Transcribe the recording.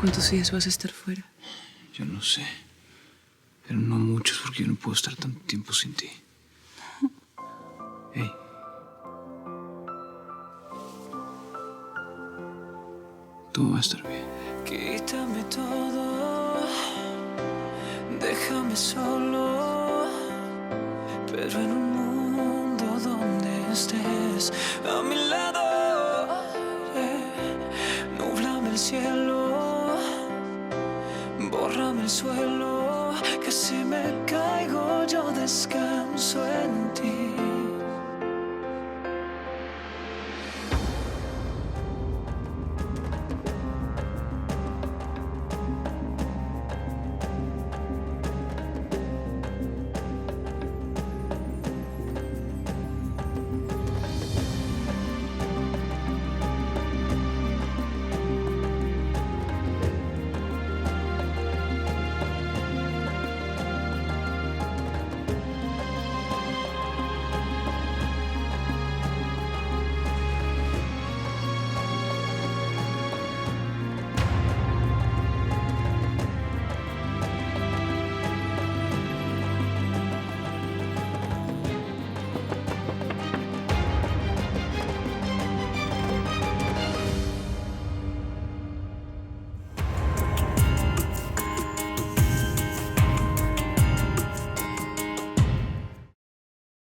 ¿Cuántos días vas a estar fuera? Yo no sé. Pero no muchos, porque yo no puedo estar tanto tiempo sin ti. Hey. Todo va a estar bien. Quítame todo, déjame solo, pero en un mundo donde estés a mi lado, núblame el cielo, bórrame el suelo, que si me caigo yo descanso en ti.